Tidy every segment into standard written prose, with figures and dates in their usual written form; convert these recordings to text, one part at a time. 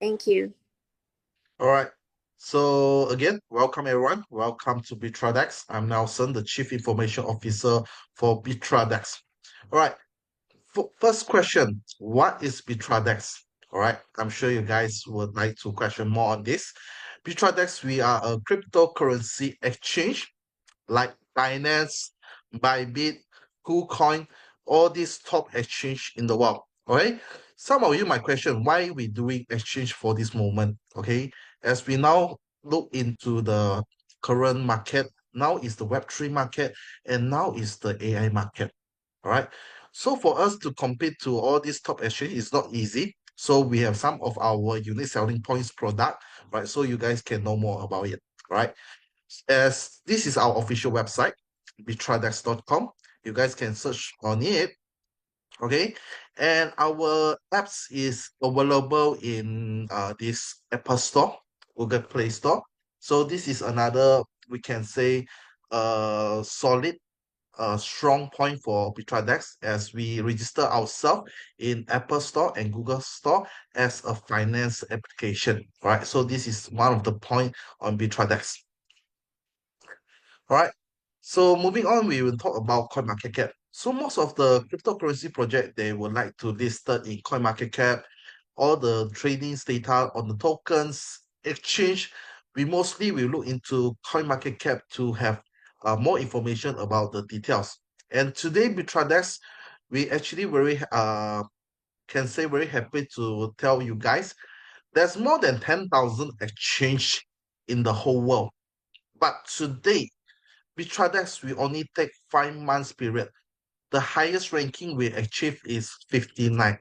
Thank you. All right. So again, welcome everyone. Welcome to Bitradex. I'm Nelson, the Chief Information Officer for Bitradex. All right. First question, what is Bitradex? All right. I'm sure you guys would like to question more on this. Bitradex, we are a cryptocurrency exchange like Binance, Bybit, KuCoin, all these top exchange in the world. Okay. Some of you might question why we doing exchange for this moment. Okay. As we now look into the current market, now is the Web3 market, and now is the AI market. All right. So for us to compete to all these top exchange is not easy. So we have some of our unique selling points product, right? So you guys can know more about it, right? As this is our official website, bitradex.com. You guys can search on it. Okay. And our apps is available in this Apple Store, Google Play Store. So this is another, we can say, solid strong point for Bitradex as we register ourselves in Apple Store and Google Store as a finance application. Right. So this is one of the point on Bitradex. All right. So moving on, we will talk about CoinMarketCap. So most of the cryptocurrency project, they would like to list it in CoinMarketCap, all the trading data on the tokens, exchange. We mostly will look into CoinMarketCap to have more information about the details. And today, Bitradex, we actually very can say very happy to tell you guys there's more than 10,000 exchange in the whole world. But today, Bitradex, we only take 5 months period. The highest ranking we achieve is 59.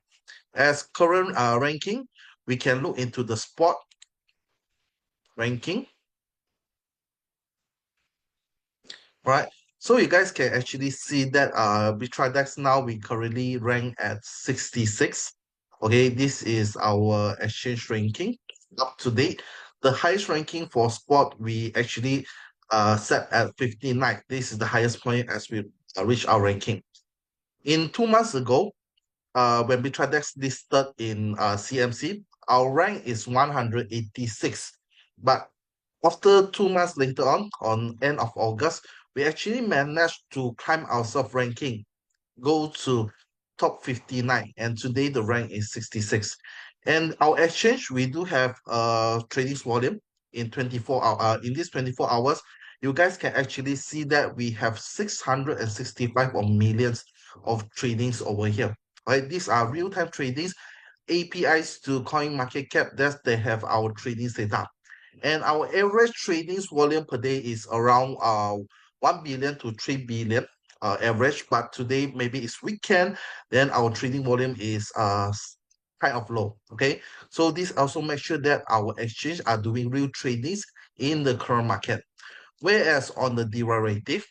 As current ranking, we can look into the spot ranking, right? So you guys can actually see that Bitradex now we currently rank at 66. Okay, this is our exchange ranking up to date. The highest ranking for spot we actually set at 59. This is the highest point as we reach our ranking. In 2 months ago, when Bitradex listed in CMC, our rank is 186. But after 2 months later on end of August, we actually managed to climb ourselves ranking, go to top 59, and today the rank is 66. And our exchange, we do have trading volume in 24 hour in these 24 hours. You guys can actually see that we have 665 of millions of tradings over here. Right? These are real-time tradings, APIs to coin market cap that they have our trading data. And our average trading volume per day is around 1 billion to 3 billion average. But today, maybe it's weekend, then our trading volume is kind of low. Okay. So this also makes sure that our exchange are doing real tradings in the current market. Whereas on the derivative,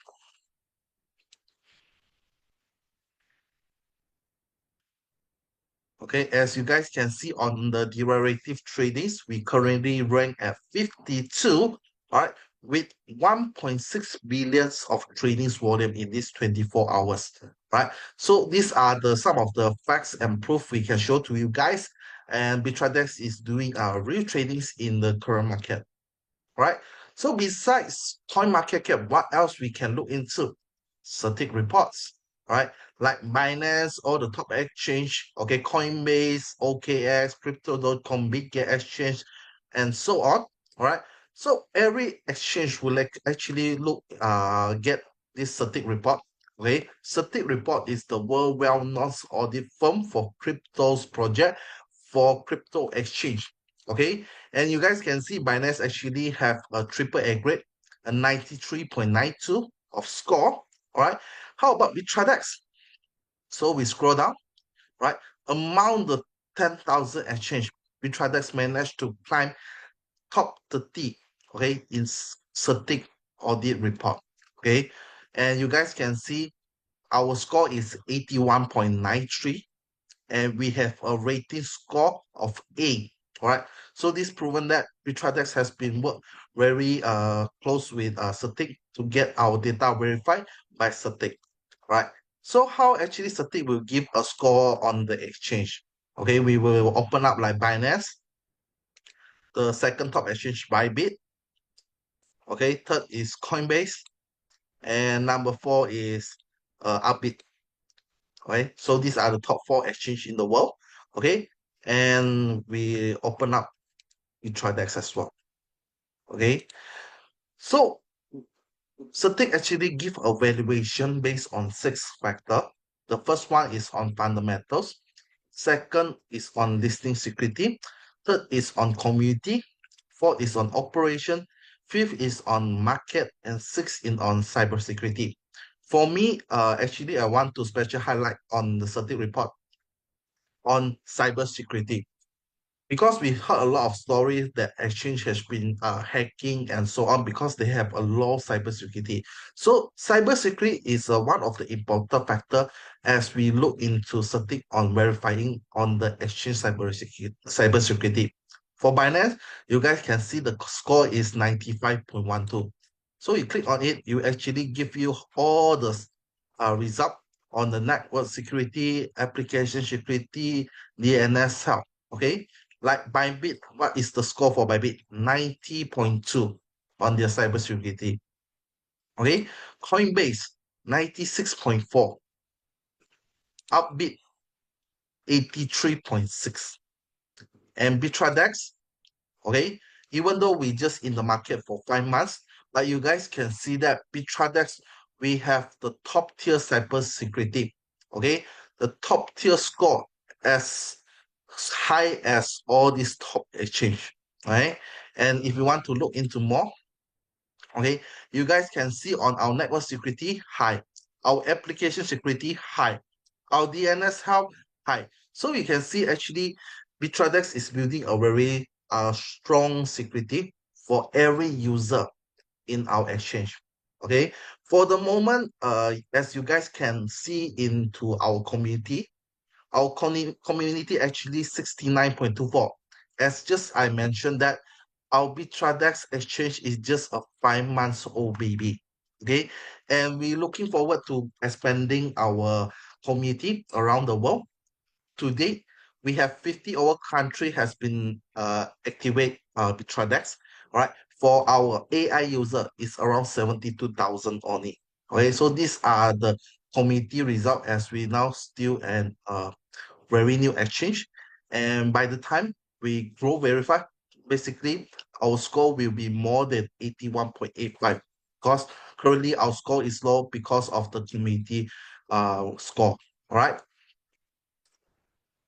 okay, as you guys can see on the derivative tradings, we currently rank at 52, all right, with 1.6 billions of tradings volume in these 24 hours, right? So these are the some of the facts and proof we can show to you guys. And Bitradex is doing real tradings in the current market, right? So besides coin market cap, what else we can look into? Static reports, right? Like Binance, all the top exchange, okay, Coinbase, OKX, Crypto.com, Big Exchange, and so on. All right. So every exchange will actually look get this static report. Okay. Static report is the world well-known audit firm for cryptos project for crypto exchange. Okay. And you guys can see Binance actually have a triple A grade, a 93.92 of score. All right. How about Bitradex? So we scroll down, right? Among the 10,000 exchange, Bitradex managed to climb top 30, okay, in static audit report. Okay. And you guys can see our score is 81.93 and we have a rating score of A. All right. So this proven that Bitradex has been worked very close with Static to get our data verified by Static. Right. So how actually Static will give a score on the exchange? Okay, we will open up like Binance. the second top exchange Bybit. Okay, third is Coinbase, and number four is Upbit. Okay, so these are the top four exchange in the world. Okay, and we open up Bitradex as well. Okay, so Certic actually give a valuation based on six factors. The first one is on fundamentals. Second is on listing security. Third is on community. Fourth is on operation. Fifth is on market. And sixth is on cybersecurity. For me, actually, I want to special highlight on the Certic report on cybersecurity because we heard a lot of stories that exchange has been hacking and so on because they have a low cybersecurity. So cybersecurity is one of the important factor as we look into certain on verifying on the exchange cybersecurity. For Binance, you guys can see the score is 95.12. So you click on it, you actually give you all the result on the network security, application security, DNS help. Okay, like Bybit, what is the score for Bybit? 90.2 on their cybersecurity. Okay, Coinbase 96.4, Upbit 83.6, and Bitradex. Okay, even though we just in the market for 5 months, but you guys can see that Bitradex we have the top tier cybersecurity. Okay, the top tier score as high as all these top exchange, right? And if you want to look into more, okay, you guys can see on our network security high, our application security high, our DNS help high. So you can see actually Bitradex is building a very strong security for every user in our exchange. Okay, for the moment, as you guys can see into our community, our community actually 69.24. As just I mentioned that our Bitradex exchange is just a 5 months old baby. Okay, and we're looking forward to expanding our community around the world. To date, we have 50 over country has been activate Bitradex. All right, for our AI user, it's around 72,000 only. Okay, so these are the community result as we now still and revenue exchange. And by the time we grow verify, basically our score will be more than 81.85 because currently our score is low because of the community score. All right.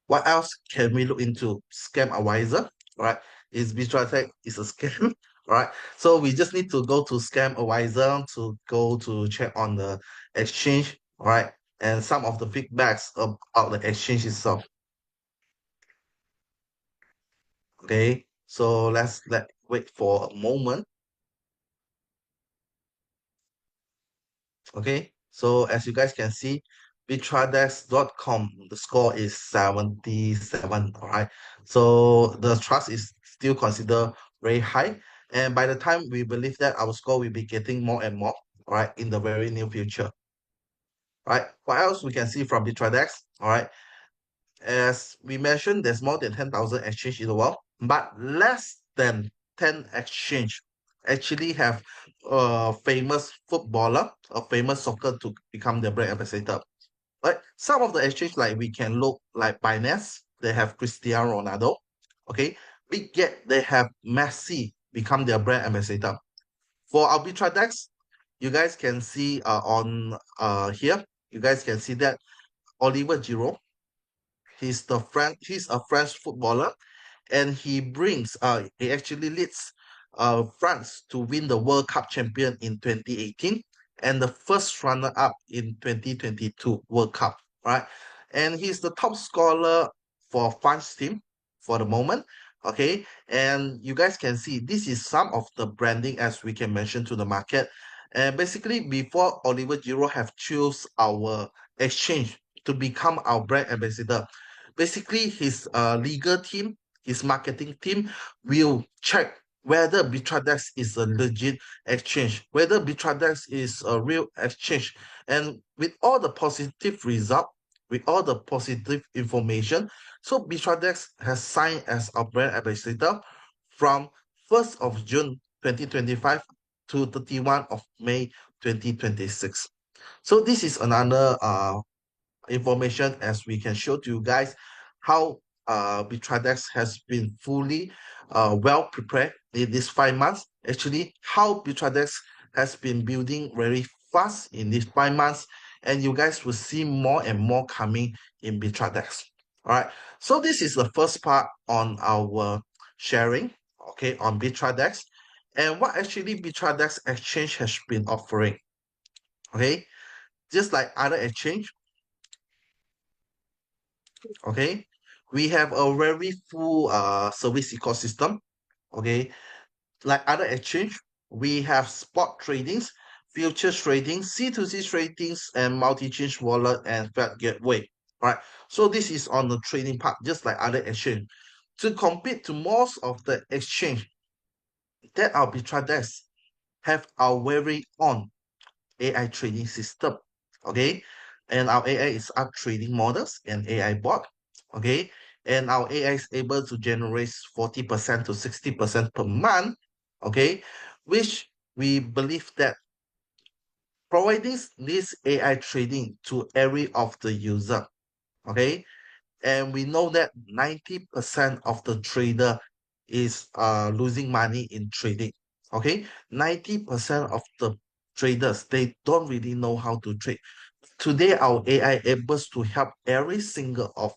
What else can we look into? Scam advisor, right? Is Bitratek is a scam, right? So we just need to go to scam advisor to go to check on the exchange, right? And some of the feedbacks about the exchange itself. Okay, so let wait for a moment. Okay, so as you guys can see, bitradex.com, the score is 77. All right, so the trust is still considered very high, and by the time we believe that our score will be getting more and more, all right, in the very near future. All right, what else we can see from Bitradex? All right, as we mentioned, there's more than 10,000 exchange in the world, but less than 10 exchange actually have a famous footballer, a famous soccer to become their brand ambassador. Right? Some of the exchange like we can look like Binance, they have Cristiano Ronaldo. Okay, Bitget, they have Messi become their brand ambassador. For Arbitradex, you guys can see on here, you guys can see that Oliver Giroud, he's a French footballer and he actually leads France to win the World Cup champion in 2018 and the first runner up in 2022 World Cup, right? And he's the top scorer for France team for the moment. Okay, and you guys can see this is some of the branding as we can mention to the market. And basically, before Oliver Giroud have choose our exchange to become our brand ambassador, basically his legal team, his marketing team will check whether Bitradex is a legit exchange, whether Bitradex is a real exchange. And with all the positive result, with all the positive information, so Bitradex has signed as a brand ambassador from 1st of June 2025 to 31 of May 2026. So this is another information as we can show to you guys how Bitradex has been fully well prepared in these 5 months. Actually, how Bitradex has been building very fast in these 5 months, and you guys will see more and more coming in Bitradex. All right. So this is the first part on our sharing, okay, on Bitradex, and what actually Bitradex Exchange has been offering. Okay, just like other exchange, okay, we have a very full service ecosystem. Okay, like other exchange, we have spot tradings, futures trading, C2C tradings, and multi-chain wallet and Fed gateway. Right. So this is on the trading part, just like other exchange. To compete to most of the exchange that are Bitradex have our very own AI trading system. Okay. And our AI is up trading models and AI bot. Okay. And our AI is able to generate 40% to 60% per month. Okay. Which we believe that providing this AI trading to every of the user. Okay. And we know that 90% of the trader is losing money in trading. Okay. 90% of the traders, they don't really know how to trade. Today, our AI able to help every single of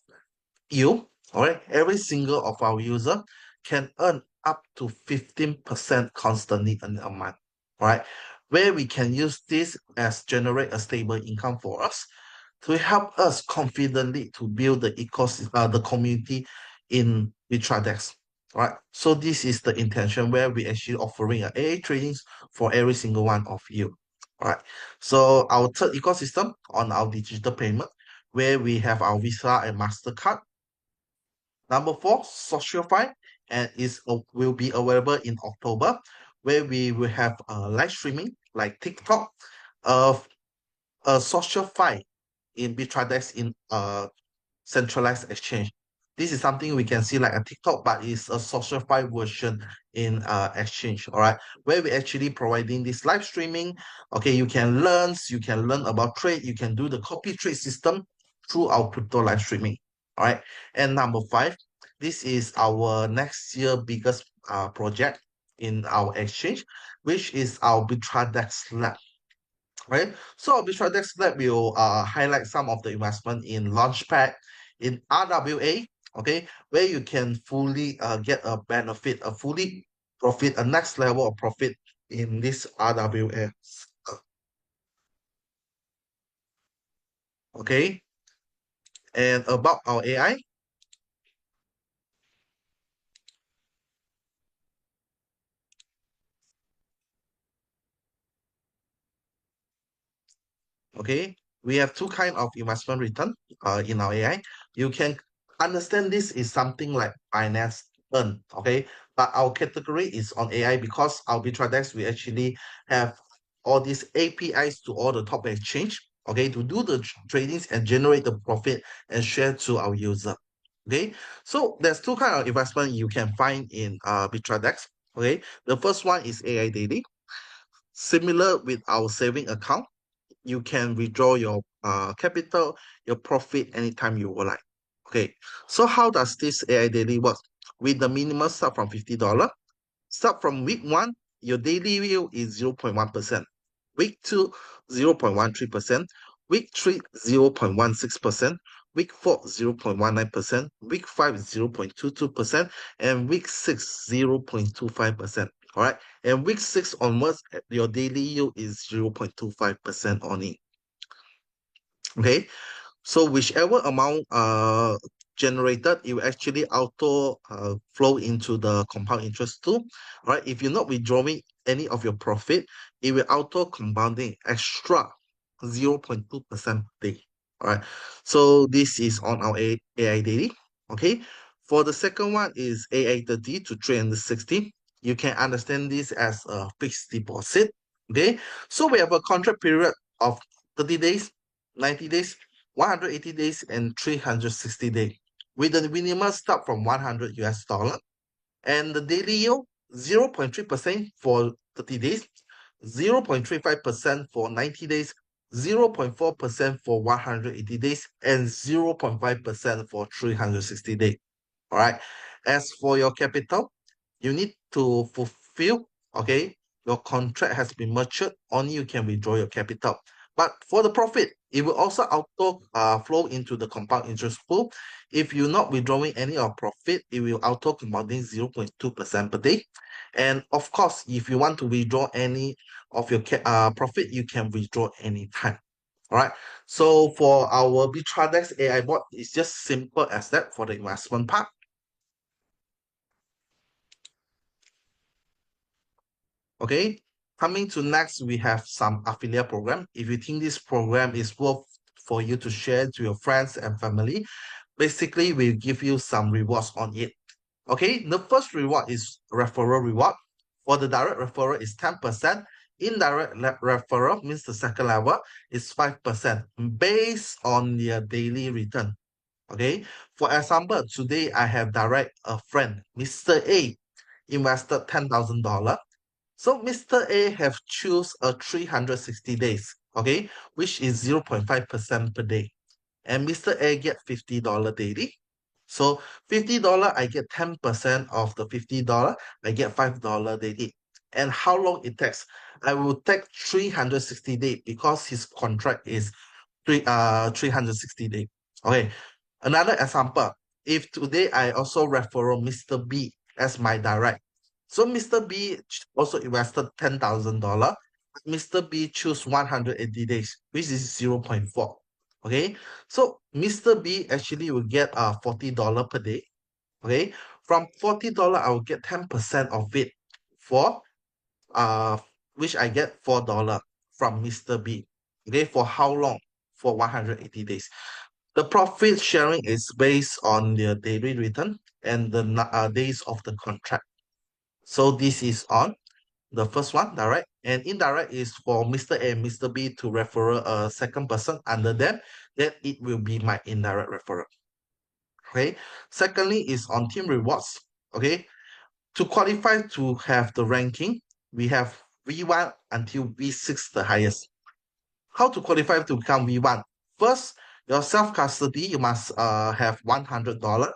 you, all right, every single of our user can earn up to 15% constantly in a month, all right, where we can use this as generate a stable income for us to help us confidently to build the ecosystem, the community in Bitradex. Right. So this is the intention where we actually offering a AA trainings for every single one of you. All right. So our third ecosystem on our digital payment, where we have our Visa and MasterCard. Number four, Socialfy, and will be available in October, where we will have live streaming like TikTok, uh, a Socialfy in Bitradex in centralized exchange. This is something we can see like a TikTok, but it's a socialified version in exchange, all right, where we actually providing this live streaming. Okay, you can learn about trade, you can do the copy trade system through our crypto live streaming, all right. And number five, this is our next year biggest project in our exchange, which is our Bitradex Lab, right? So Bitradex Lab will highlight some of the investment in Launchpad, in RWA, okay, where you can fully get a benefit, a fully profit, a next level of profit in this RWA. Okay, and about our AI, okay, we have two kind of investment return in our AI. You can understand this is something like finance earn, okay, but our category is on AI because our Bitradex we actually have all these APIs to all the top exchange, okay, to do the tradings and generate the profit and share to our user. Okay, so there's two kind of investment you can find in Bitradex. Okay, the first one is AI daily, similar with our saving account. You can withdraw your capital, your profit anytime you would like. Okay, so how does this AI daily work? With the minimum start from $50, start from week one, your daily yield is 0.1%. Week two, 0.13%. Week three, 0.16%. Week four, 0.19%. Week five, 0.22%. And week six, 0.25%. All right. And week six onwards, your daily yield is 0.25% only. Okay. So whichever amount generated, it will actually auto flow into the compound interest too. Right? If you're not withdrawing any of your profit, it will auto compounding extra 0.2% per day. All right. So this is on our AI daily. Okay. For the second one is AI 30 to 360. You can understand this as a fixed deposit. Okay. So we have a contract period of 30 days, 90 days, 180 days, and 360 days. With the minimum start from 100 US dollar. And the daily yield 0.3% for 30 days, 0.35% for 90 days, 0.4% for 180 days, and 0.5% for 360 days. All right. As for your capital, you need to fulfill, okay, your contract has been matured, only you can withdraw your capital. But for the profit, it will also auto flow into the compound interest pool. If you're not withdrawing any of profit, it will auto compounding 0.2% per day. And of course, if you want to withdraw any of your profit, you can withdraw anytime. All right. So for our Bitradex AI bot, it's just simple as that for the investment part. Okay, coming to next, we have some affiliate program. If you think this program is worth for you to share to your friends and family, basically we'll give you some rewards on it. Okay, the first reward is referral reward. For the direct referral is 10%. Indirect referral means the second level is 5% based on their daily return. Okay, for example, today I have direct a friend, Mr. A, invested $10,000. So Mr. A have choose a 360 days, okay, which is 0.5% per day. And Mr. A get $50 daily. So $50, I get 10% of the $50, I get $5 daily. And how long it takes? I will take 360 days because his contract is 360 days. Okay. Another example, if today I also refer Mr. B as my direct. So Mr. B also invested $10,000. Mr. B choose 180 days, which is 0.4. Okay. So Mr. B actually will get $40 per day. Okay. From $40, I will get 10% of it for uh which I get $4 from Mr. B. Okay, for how long? For 180 days. The profit sharing is based on the daily return and the days of the contract. So this is on the first one, direct, and indirect is for Mr. A and Mr. B to refer a second person under them, then it will be my indirect referral. Okay. Secondly is on team rewards. Okay. To qualify to have the ranking, we have V1 until V6 the highest. How to qualify to become V1? First, your self-custody, you must have $100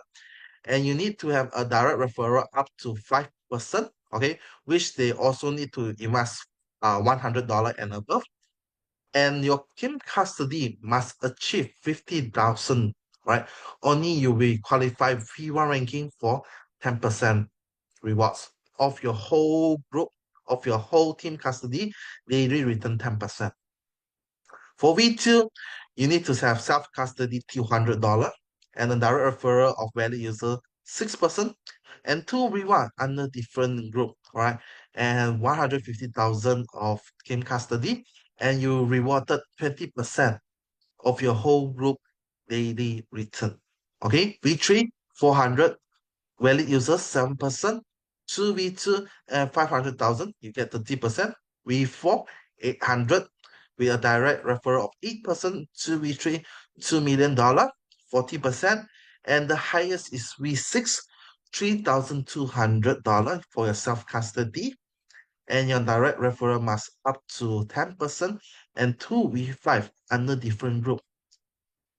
and you need to have a direct referral up to 5%, okay, which they also need to invest $100 and above. And your team custody must achieve 50,000, right? Only you will qualify V1 ranking for 10% rewards of your whole group, of your whole team custody, daily return 10%. For V2, you need to have self-custody $200 and a direct referral of valid user 6% and two reward under different group, right? And 150,000 of team custody and you rewarded 20% of your whole group daily return. Okay, V3 400 valid users 7%, 2v2 and 500,000, you get 30%, v4 800 with a direct referral of 8%, 2v3 $2 million, 40%, and the highest is v6 $3,200 for your self-custody, and your direct referral must up to 10% and 2v5 under different group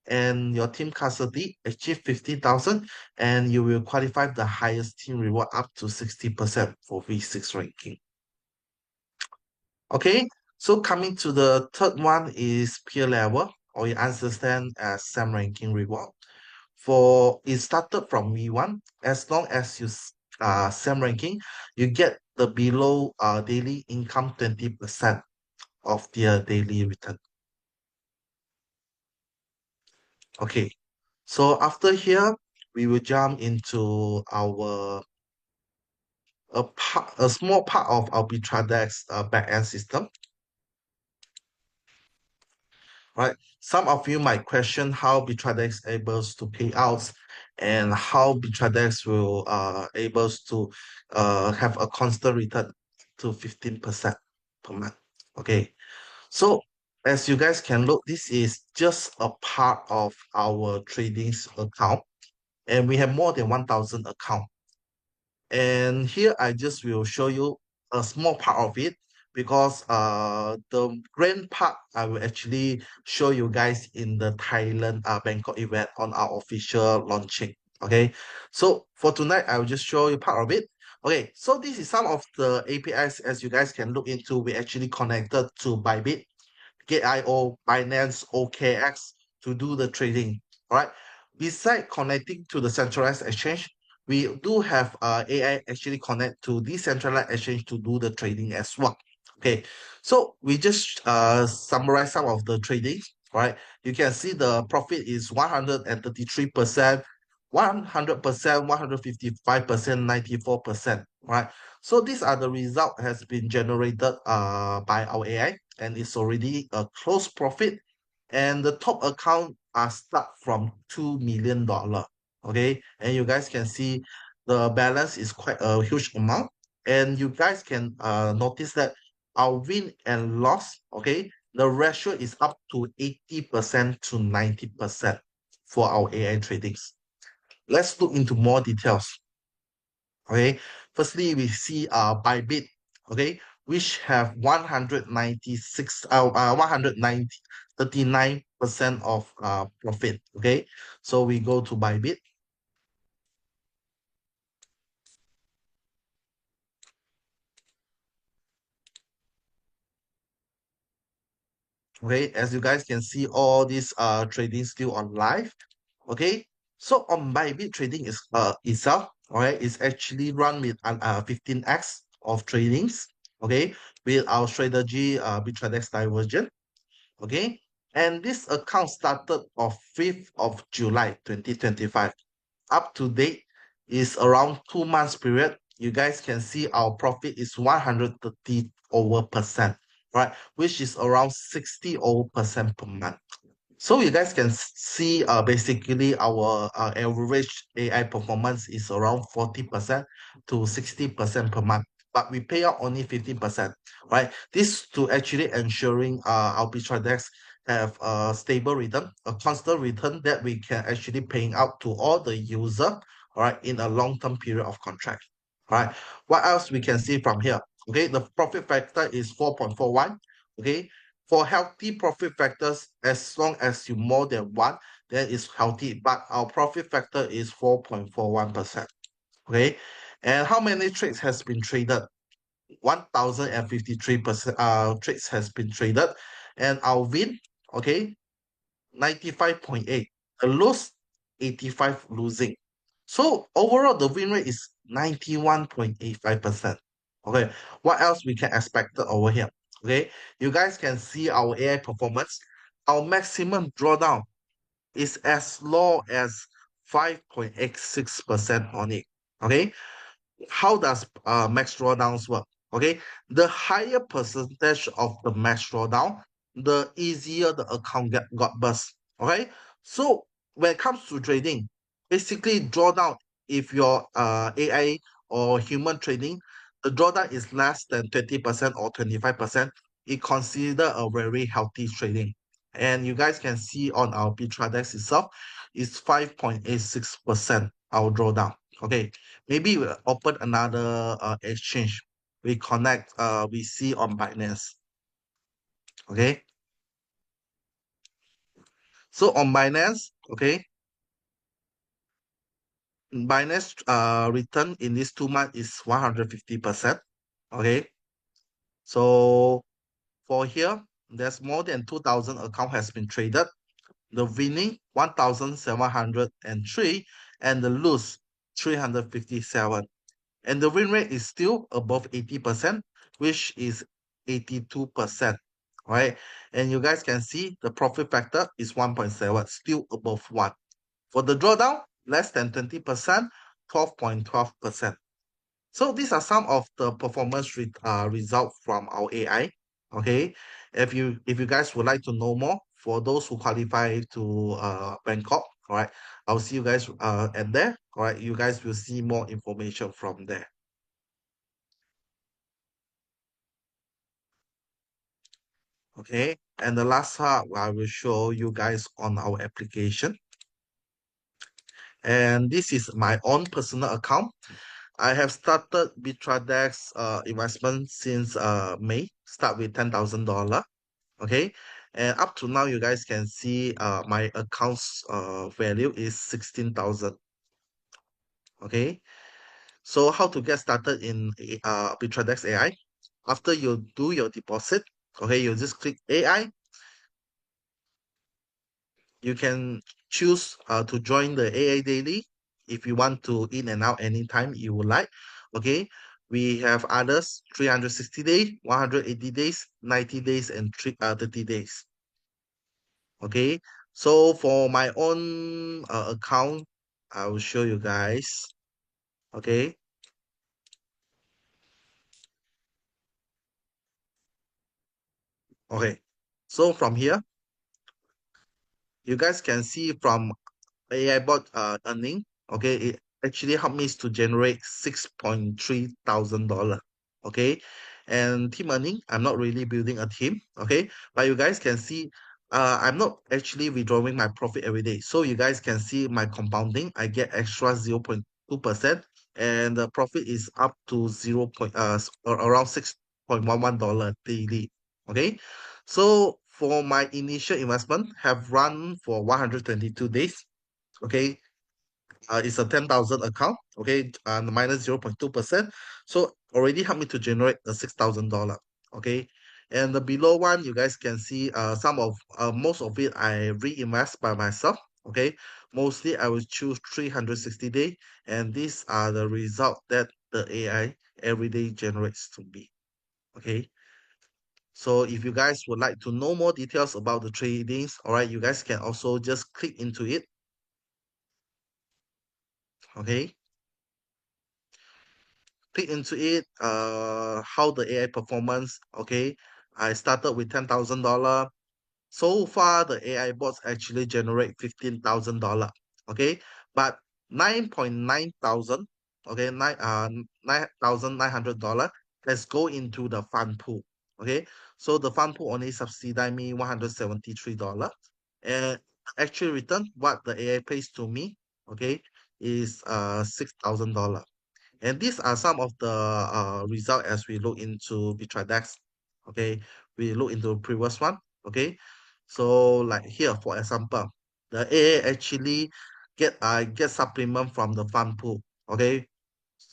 and your team custody achieve 50,000 and you will qualify the highest team reward up to 60% for V6 ranking. Okay, so coming to the third one is peer level or you understand as SAM ranking reward. For it started from V1, as long as you SAM ranking, you get the below daily income 20% of their daily return. Okay, so after here, we will jump into our a small part of our Bitradex backend system, right? Some of you might question how Bitradex able to pay out and how Bitradex will able to have a constant return to 15% per month. Okay, so as you guys can look, this is just a part of our trading account, and we have more than 1,000 account. And here I just will show you a small part of it because the grand part I will actually show you guys in the Thailand Bangkok event on our official launching. Okay, so for tonight I will just show you part of it. Okay, so this is some of the APIs as you guys can look into. We actually connected to Bybit, Gate.io, Binance, OKX to do the trading. All right. Beside connecting to the centralized exchange, we do have AI actually connect to decentralized exchange to do the trading as well. Okay, so we just summarize some of the trading. Right, you can see the profit is 133%, 100%, 155%, 94%. Right, so these are the result has been generated by our AI and it's already a close profit. And the top account are start from $2 million. Okay, and you guys can see the balance is quite a huge amount. And you guys can notice that our win and loss, okay, the ratio is up to 80% to 90% for our AI tradings. Let's look into more details. Okay, firstly, we see Bybit, okay, which have 139% of profit. Okay, so we go to Bybit. Okay, as you guys can see, all these trading still on live. Okay, so on Bybit trading is itself, all right, is actually run with 15x of tradings. Okay, with our strategy Bitradex diversion. Okay, and this account started on 5th of July 2025. Up to date is around 2 months period. You guys can see our profit is 130 over percent, right? Which is around 60 over percent per month. So you guys can see basically our average AI performance is around 40% to 60% per month, but we pay out only 15%, right? This to actually ensuring our Bitradex have a stable return, a constant return that we can actually paying out to all the user, all right, in a long-term period of contract. All right. What else we can see from here? Okay, the profit factor is 4.41. Okay, for healthy profit factors, as long as you more than one, then it's healthy. But our profit factor is 4.41%. Okay. And how many trades has been traded? 1,053% trades has been traded. And our win, okay, 95.8. The loss, 85 losing. So overall, the win rate is 91.85%. Okay, what else we can expect over here? Okay, you guys can see our AI performance. Our maximum drawdown is as low as 5.86% on it. Okay, how does max drawdowns work? Okay, the higher percentage of the max drawdown, the easier the account got burst. Okay, so when it comes to trading, basically drawdown, if your AI or human trading, the drawdown is less than 20% or 25%, it consider a very healthy trading. And you guys can see on our Bitradex itself, it's 5.86% our drawdown. Okay, maybe we'll open another exchange. We connect, we see on Binance. Okay. So on Binance, okay, Binance return in these 2 months is 150%. Okay. So for here, there's more than 2,000 account has been traded. The winning 1,703 and the lose 357. And the win rate is still above 80%, which is 82%, right? And you guys can see the profit factor is 1.7, still above 1. For the drawdown, less than 20%, 12.12%. So these are some of the performance result from our AI. Okay, if you guys would like to know more, for those who qualify to Bangkok, all right, I'll see you guys at there. All right, you guys will see more information from there. Okay, and the last part I will show you guys on our application. And this is my own personal account. I have started Bitradex investment since May, start with $10,000. Okay. And up to now, you guys can see my account's value is 16,000. Okay. So how to get started in Bitradex AI? After you do your deposit, okay, you just click AI. You can choose to join the AA daily if you want to in and out anytime you would like. Okay, we have others 360 days, 180 days, 90 days, and 30 days. Okay, so for my own account, I will show you guys. Okay, okay, so from here, you guys can see from AI bot earning, okay, it actually helped me to generate 6.3 thousand dollar. Okay. And team earning, I'm not really building a team, okay, but you guys can see I'm not actually withdrawing my profit every day. So you guys can see my compounding, I get extra 0.2%, and the profit is up to 0 point around $6.11 daily. Okay. So for my initial investment have run for 122 days. Okay, it's a 10,000 account, okay, and minus 0.2%. So already helped me to generate a $6,000. Okay. And the below one, you guys can see most of it I reinvest by myself. Okay. Mostly I will choose 360 day, and these are the result that the AI every day generates to me. Okay. So if you guys would like to know more details about the tradings, all right, you guys can also just click into it. Okay. Click into it, how the AI performance. Okay, I started with $10,000. So far, the AI bots actually generate $15,000. Okay, but 9.9 thousand, okay, 9,900 dollars has go into the fund pool. Okay, so the fund pool only subsidize me $173, and actual return what the AI pays to me, okay, is $6,000. And these are some of the result as we look into Bitradex. Okay, we look into the previous one. Okay, so like here, for example, the AA actually get supplement from the fund pool. Okay,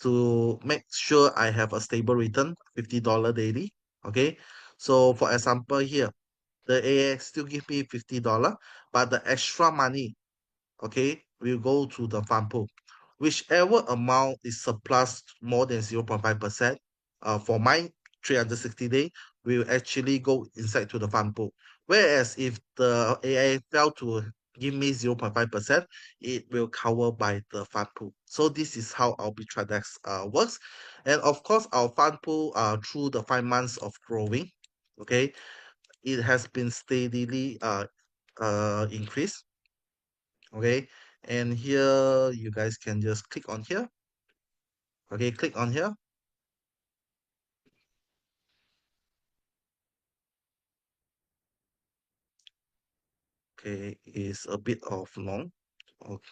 to make sure I have a stable return, $50 daily. Okay, so for example here, the AA still give me $50, but the extra money, okay, will go to the fund pool. Whichever amount is surplus more than 0.5%, for my 360 day, will actually go inside to the fund pool. Whereas if the AI fail to give me 0.5%, it will cover by the fund pool. So this is how our Bitradex works. And of course, our fund pool through the 5 months of growing, okay, it has been steadily increased. Okay, and here you guys can just click on here. Okay, click on here. Okay, it's a bit of long. Okay,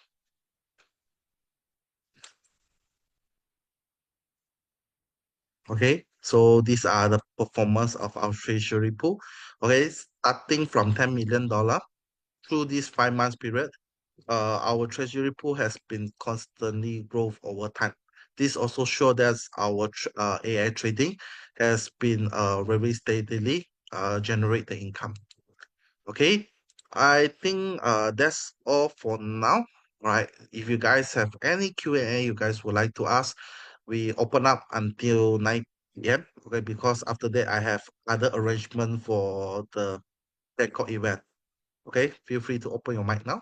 okay, so these are the performance of our treasury pool. Okay, starting from $10 million through this 5 months period, our treasury pool has been constantly growth over time. This also shows that our AI trading has been very steadily generate the income. Okay, I think that's all for now. Right. If you guys have any Q&A you guys would like to ask, we open up until 9 p.m. Okay, because after that I have other arrangement for the Bangkok event. Okay, feel free to open your mic now.